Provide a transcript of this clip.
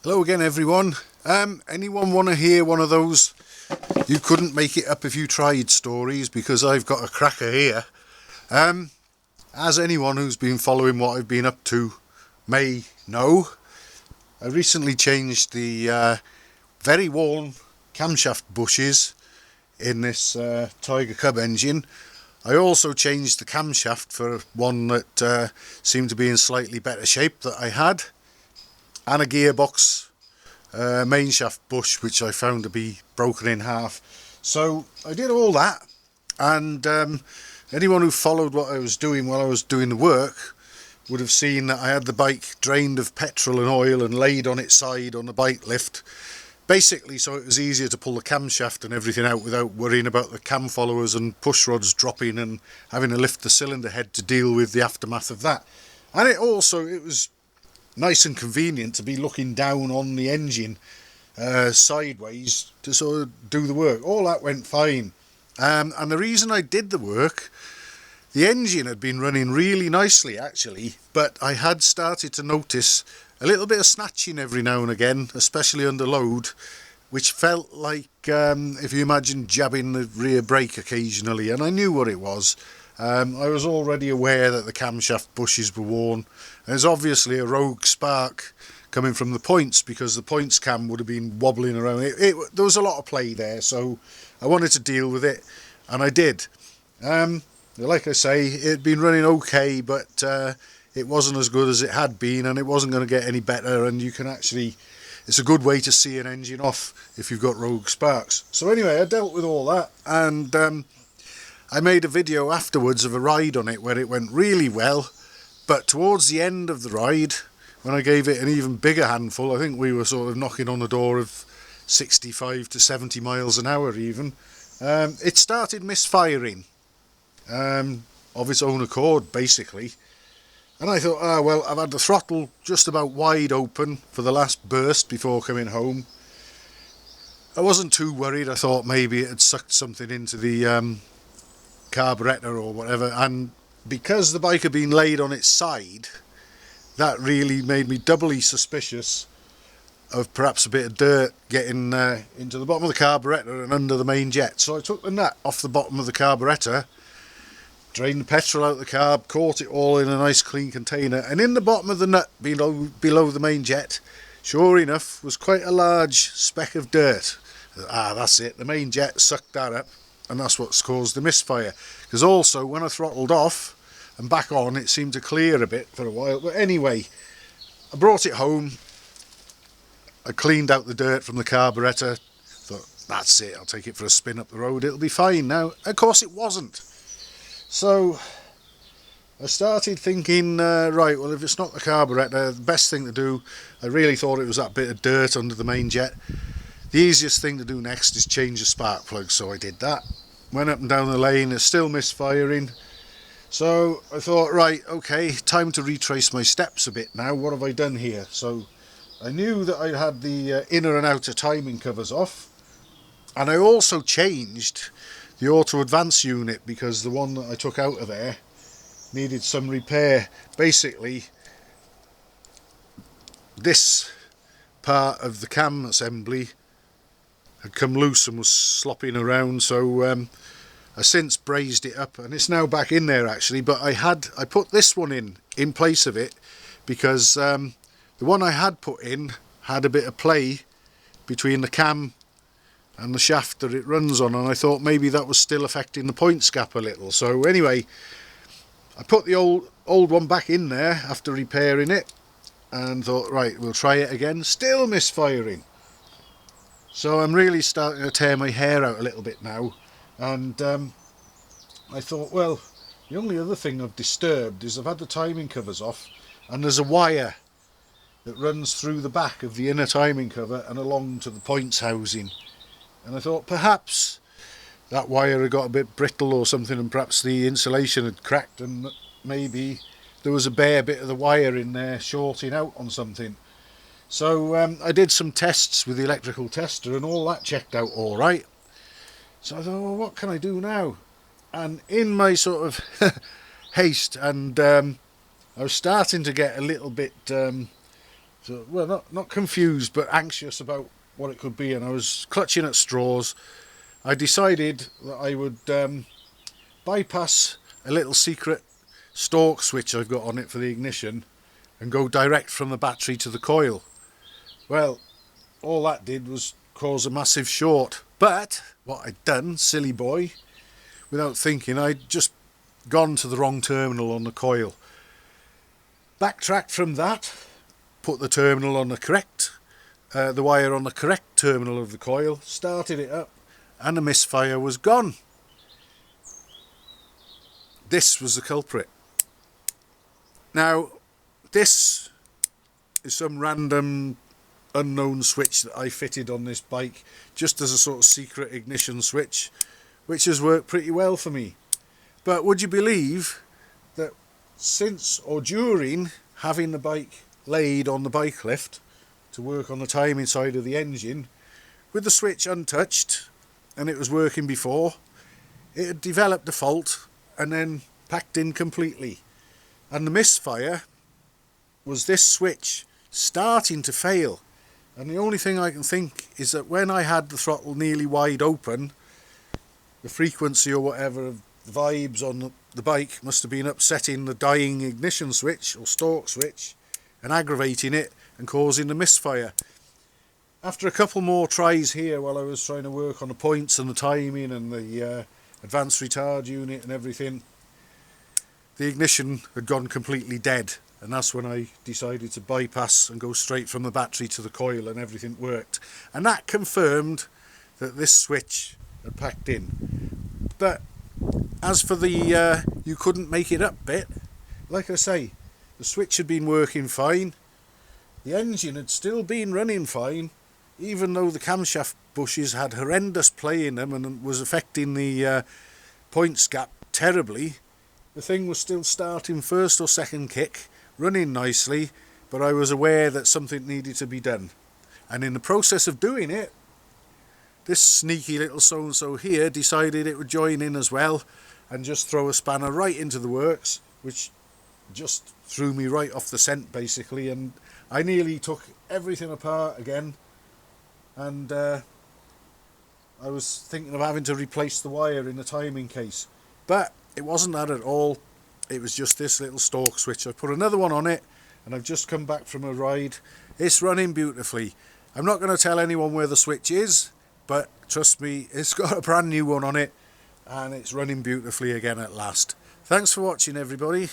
Hello again everyone. Anyone want to hear one of those you couldn't make it up if you tried stories? Because I've got a cracker here. As anyone who's been following what I've been up to may know, I recently changed the very worn camshaft bushes in this Tiger Cub engine. I also changed the camshaft for one that seemed to be in slightly better shape that I had, and a gearbox main shaft bush which I found to be broken in half. So I did all that, and anyone who followed what I was doing while I was doing the work would have seen that I had the bike drained of petrol and oil and laid on its side on the bike lift, basically so it was easier to pull the camshaft and everything out without worrying about the cam followers and push rods dropping and having to lift the cylinder head to deal with the aftermath of that. And it was nice and convenient to be looking down on the engine sideways to sort of do the work. All that went fine, and the reason I did the work, the engine had been running really nicely actually, but I had started to notice a little bit of snatching every now and again, especially under load, which felt like, if you imagine jabbing the rear brake occasionally, and I knew what it was. I was already aware that the camshaft bushes were worn. There's obviously a rogue spark coming from the points, because the points cam would have been wobbling around. There was a lot of play there, so I wanted to deal with it, and I did. Like I say, it had been running okay, but it wasn't as good as it had been, and it wasn't going to get any better. And you can actually, it's a good way to see an engine off if you've got rogue sparks. So anyway, I dealt with all that, and I made a video afterwards of a ride on it where it went really well, but towards the end of the ride, when I gave it an even bigger handful, I think we were sort of knocking on the door of 65 to 70 miles an hour even, it started misfiring of its own accord basically. And I thought, well, I've had the throttle just about wide open for the last burst before coming home. I wasn't too worried. I thought maybe it had sucked something into the carburettor or whatever, and because the bike had been laid on its side, that really made me doubly suspicious of perhaps a bit of dirt getting into the bottom of the carburettor and under the main jet. So I took the nut off the bottom of the carburettor, drained the petrol out the carb, caught it all in a nice clean container, and in the bottom of the nut below the main jet, sure enough, was quite a large speck of dirt. That's it, the main jet sucked that up, and that's what's caused the misfire. Because also when I throttled off and back on, it seemed to clear a bit for a while. But anyway, I brought it home, I cleaned out the dirt from the carburettor, thought that's it, I'll take it for a spin up the road, it'll be fine now. Of course it wasn't. So I started thinking, right, well, if it's not the carburettor, the best thing to do, I really thought it was that bit of dirt under the main jet. The easiest thing to do next is change the spark plug, so I did that. Went up and down the lane, it's still misfiring. So I thought, right, okay, time to retrace my steps a bit now. What have I done here? So I knew that I had the inner and outer timing covers off, and I also changed the auto advance unit because the one that I took out of there needed some repair. Basically, this part of the cam assembly had come loose and was slopping around, so I since brazed it up and it's now back in there actually. But I put this one in place of it because the one I had put in had a bit of play between the cam and the shaft that it runs on, and I thought maybe that was still affecting the points gap a little. So anyway, I put the old one back in there after repairing it and thought, right, we'll try it again. Still misfiring. So I'm really starting to tear my hair out a little bit now, and I thought, well, the only other thing I've disturbed is I've had the timing covers off, and there's a wire that runs through the back of the inner timing cover and along to the points housing. And I thought perhaps that wire had got a bit brittle or something, and perhaps the insulation had cracked, and maybe there was a bare bit of the wire in there shorting out on something. So I did some tests with the electrical tester and all that checked out all right. So I thought, well, what can I do now? And in my sort of haste, and I was starting to get a little bit So, well, not confused, but anxious about what it could be, and I was clutching at straws. I decided that I would bypass a little secret stalk switch I've got on it for the ignition and go direct from the battery to the coil. Well, all that did was cause a massive short. But what I'd done, silly boy, without thinking, I'd just gone to the wrong terminal on the coil. Backtracked from that, put the terminal on the correct, the wire on the correct terminal of the coil, started it up, and the misfire was gone. This was the culprit. Now, this is some random unknown switch that I fitted on this bike just as a sort of secret ignition switch, which has worked pretty well for me. But would you believe that since or during having the bike laid on the bike lift to work on the timing side of the engine, with the switch untouched and it was working before, it had developed a fault and then packed in completely. And the misfire was this switch starting to fail. And the only thing I can think is that when I had the throttle nearly wide open, the frequency or whatever of the vibes on the bike must have been upsetting the dying ignition switch or stalk switch and aggravating it and causing the misfire. After a couple more tries here while I was trying to work on the points and the timing and the advanced retard unit and everything, the ignition had gone completely dead. And that's when I decided to bypass and go straight from the battery to the coil, and everything worked. And that confirmed that this switch had packed in. But as for the you couldn't make it up bit, like I say, the switch had been working fine. The engine had still been running fine, even though the camshaft bushes had horrendous play in them and was affecting the points gap terribly. The thing was still starting first or second kick, running nicely, but I was aware that something needed to be done. And in the process of doing it, this sneaky little so-and-so here decided it would join in as well and just throw a spanner right into the works, which just threw me right off the scent basically, and I nearly took everything apart again, and I was thinking of having to replace the wire in the timing case. But it wasn't that at all. It was just this little stalk switch. I put another one on it and I've just come back from a ride. It's running beautifully. I'm not going to tell anyone where the switch is, but trust me, it's got a brand new one on it and it's running beautifully again at last. Thanks for watching, everybody.